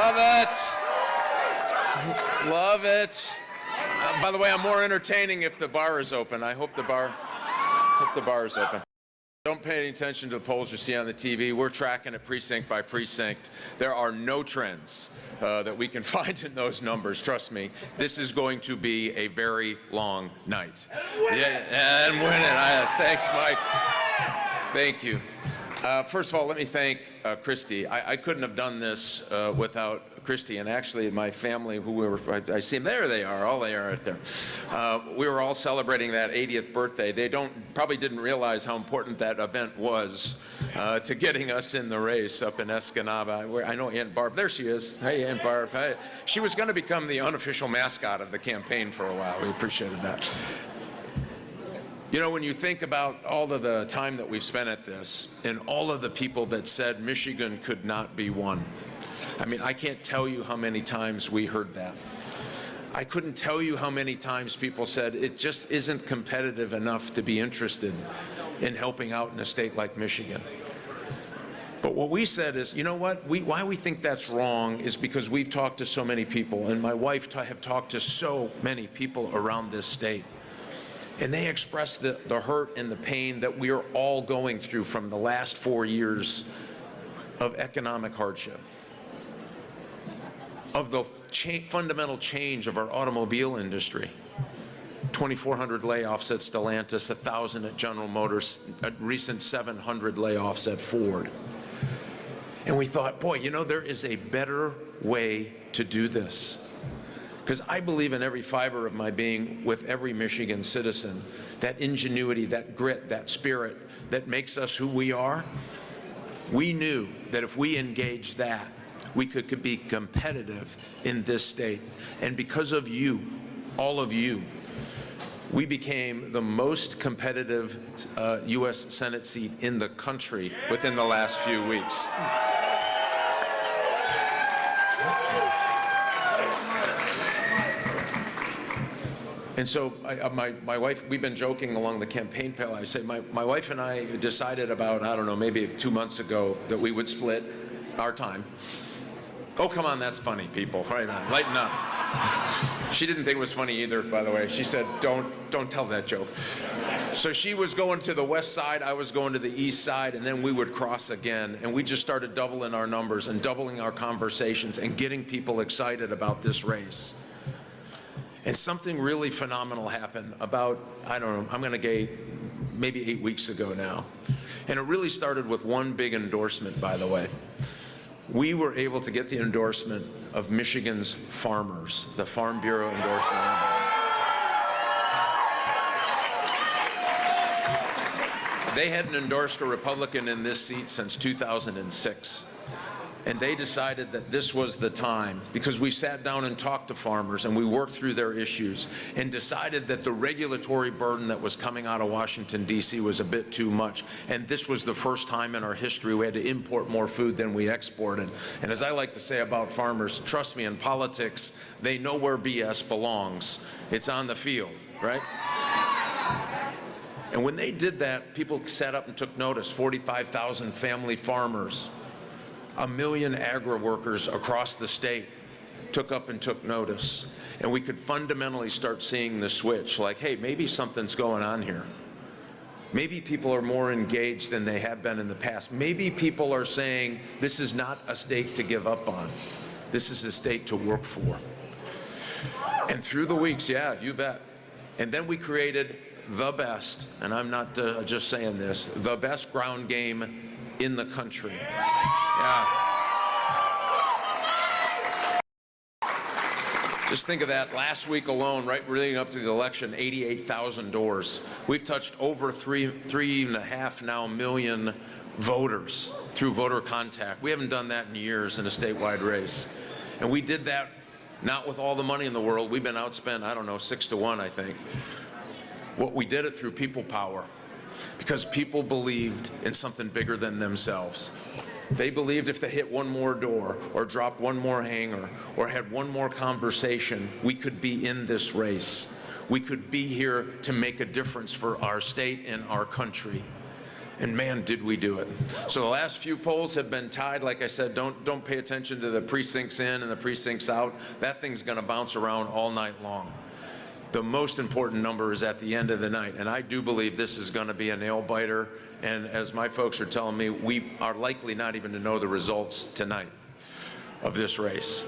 Love it. Love it. By the way, I'm more entertaining if the bar is open. I hope the bar is open. Don't pay any attention to the polls you see on the TV. We're tracking it precinct by precinct. There are no trends that we can find in those numbers. Trust me, this is going to be a very long night. Yeah, and win it. Thanks, Mike. Thank you. First of all, let me thank Christy. I couldn't have done this without Christy, and actually my family, I see them, there they are, all they are right there. We were all celebrating that 80th birthday. They probably didn't realize how important that event was to getting us in the race up in Escanaba. I know Aunt Barb, there she is. Hey, Aunt Barb. Hey. She was going to become the unofficial mascot of the campaign for a while. We appreciated that. You know, when you think about all of the time that we've spent at this and all of the people that said Michigan could not be won, I mean, I can't tell you how many times we heard that. I couldn't tell you how many times people said it just isn't competitive enough to be interested in helping out in a state like Michigan. But what we said is, you know what, why we think that's wrong is because we've talked to so many people, and my wife have talked to so many people around this state. And they express the hurt and the pain that we are all going through from the last 4 years of economic hardship, of the fundamental change of our automobile industry. 2,400 layoffs at Stellantis, 1,000 at General Motors, a recent 700 layoffs at Ford. And we thought, boy, you know, there is a better way to do this. Because I believe in every fiber of my being, with every Michigan citizen, that ingenuity, that grit, that spirit that makes us who we are. We knew that if we engaged that, we could be competitive in this state. And because of you, all of you, we became the most competitive U.S. Senate seat in the country within the last few weeks. And so my wife, we've been joking along the campaign trail. I say my wife and I decided about, I don't know, maybe 2 months ago that we would split our time. Oh, come on, that's funny, people. Right on, lighten up. She didn't think it was funny either, by the way. She said, don't tell that joke. So she was going to the west side, I was going to the east side, and then we would cross again. And we just started doubling our numbers and doubling our conversations and getting people excited about this race. And something really phenomenal happened about, I don't know, I'm going to get maybe 8 weeks ago now. And it really started with one big endorsement, by the way. We were able to get the endorsement of Michigan's farmers, the Farm Bureau endorsement. They hadn't endorsed a Republican in this seat since 2006. And they decided that this was the time, because we sat down and talked to farmers and we worked through their issues and decided that the regulatory burden that was coming out of Washington, D.C. was a bit too much. And this was the first time in our history we had to import more food than we exported. And as I like to say about farmers, trust me, in politics, they know where BS belongs. It's on the field, right? And when they did that, people sat up and took notice. 45,000 family farmers, 1 million agri-workers across the state took up and took notice. And we could fundamentally start seeing the switch, like, hey, maybe something's going on here. Maybe people are more engaged than they have been in the past. Maybe people are saying, this is not a state to give up on. This is a state to work for. And through the weeks, yeah, you bet. And then we created the best, and I'm not just saying this, the best ground game in the country. Yeah. Just think of that. Last week alone, right leading up to the election, 88,000 doors. We've touched over 3.5 now million voters through voter contact. We haven't done that in years in a statewide race. And we did that not with all the money in the world. We've been outspent, I don't know, 6-1, I think. What we did it through people power, because people believed in something bigger than themselves. They believed if they hit one more door or dropped one more hanger or had one more conversation, we could be in this race. We could be here to make a difference for our state and our country. And man, did we do it. So the last few polls have been tied. Like I said, don't pay attention to the precincts in and the precincts out. That thing's going to bounce around all night long. The most important number is at the end of the night, and I do believe this is going to be a nail-biter, and as my folks are telling me, we are likely not even to know the results tonight of this race.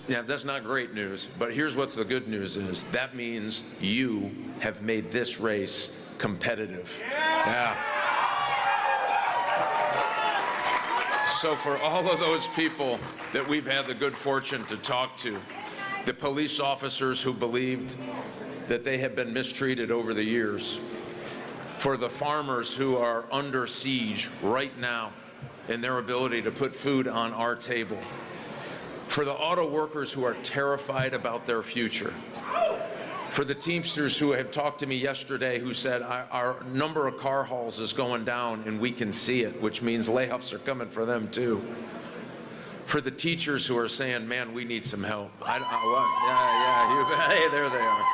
Yeah, that's not great news, but here's what's the good news is. That means you have made this race competitive. Yeah. So for all of those people that we've had the good fortune to talk to, the police officers who believed that they have been mistreated over the years, for the farmers who are under siege right now in their ability to put food on our table, for the auto workers who are terrified about their future, for the Teamsters who have talked to me yesterday who said our number of car hauls is going down and we can see it, which means layoffs are coming for them too. For the teachers who are saying, man, we need some help. Hey, there they are.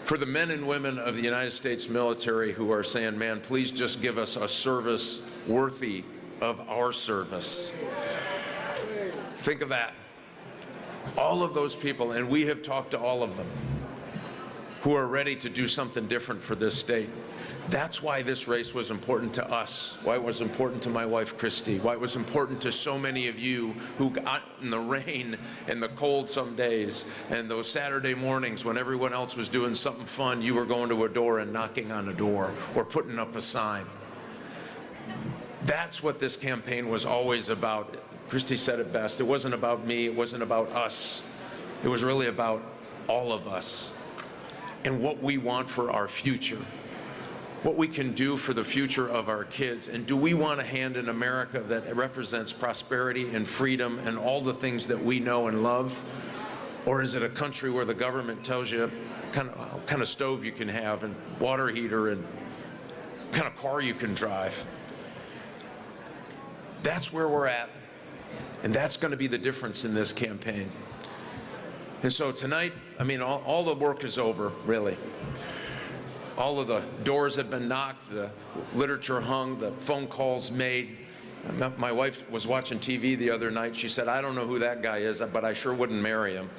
For the men and women of the United States military who are saying, man, please just give us a service worthy of our service. Think of that. All of those people, and we have talked to all of them, who are ready to do something different for this state. That's why this race was important to us, why it was important to my wife, Christy, why it was important to so many of you who got in the rain and the cold some days, and those Saturday mornings when everyone else was doing something fun, you were going to a door and knocking on a door or putting up a sign. That's what this campaign was always about. Christy said it best. It wasn't about me. It wasn't about us. It was really about all of us and what we want for our future, what we can do for the future of our kids. And do we want a hand in America that represents prosperity and freedom and all the things that we know and love? Or is it a country where the government tells you what kind of stove you can have and water heater and what kind of car you can drive? That's where we're at. And that's going to be the difference in this campaign. And so tonight, I mean, all the work is over, really. All of the doors have been knocked, the literature hung, the phone calls made. My wife was watching TV the other night. She said, I don't know who that guy is, but I sure wouldn't marry him.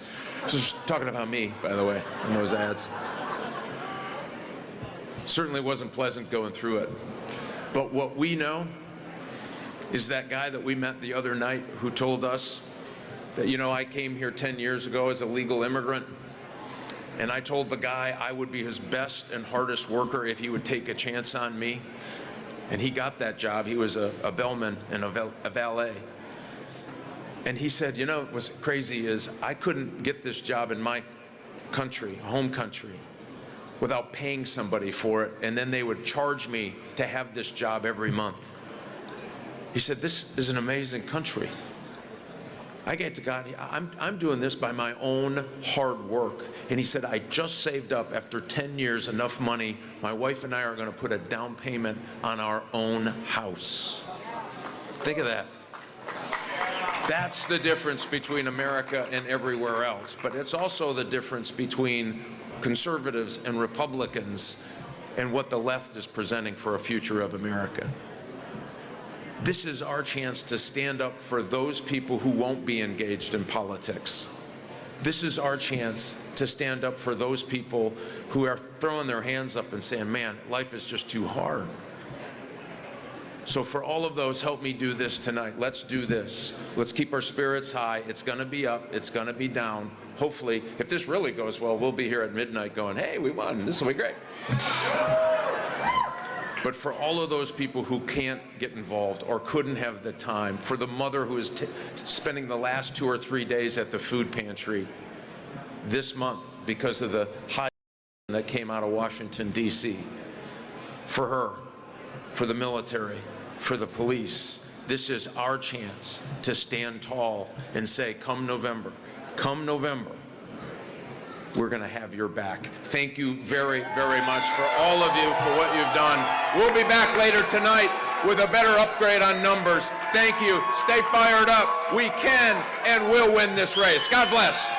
She's talking about me, by the way, in those ads. Certainly wasn't pleasant going through it. But what we know is that guy that we met the other night who told us that, you know, I came here 10 years ago as a legal immigrant, and I told the guy I would be his best and hardest worker if he would take a chance on me. And he got that job. He was a bellman and a valet. And he said, you know, what's crazy is I couldn't get this job in my country, home country, without paying somebody for it, and then they would charge me to have this job every month. He said, this is an amazing country. I get to God, I'm doing this by my own hard work. And he said, I just saved up after 10 years enough money. My wife and I are going to put a down payment on our own house. Think of that. That's the difference between America and everywhere else. But it's also the difference between conservatives and Republicans and what the left is presenting for a future of America. This is our chance to stand up for those people who won't be engaged in politics. This is our chance to stand up for those people who are throwing their hands up and saying, man, life is just too hard. So for all of those, help me do this tonight. Let's do this. Let's keep our spirits high. It's going to be up. It's going to be down. Hopefully, if this really goes well, we'll be here at midnight going, hey, we won. This will be great. But for all of those people who can't get involved or couldn't have the time, for the mother who is spending the last 2 or 3 days at the food pantry this month because of the high that came out of Washington, D.C., for her, for the military, for the police, this is our chance to stand tall and say, come November, we're going to have your back. Thank you very, very much for all of you for what you've done. We'll be back later tonight with a better upgrade on numbers. Thank you. Stay fired up. We can and will win this race. God bless.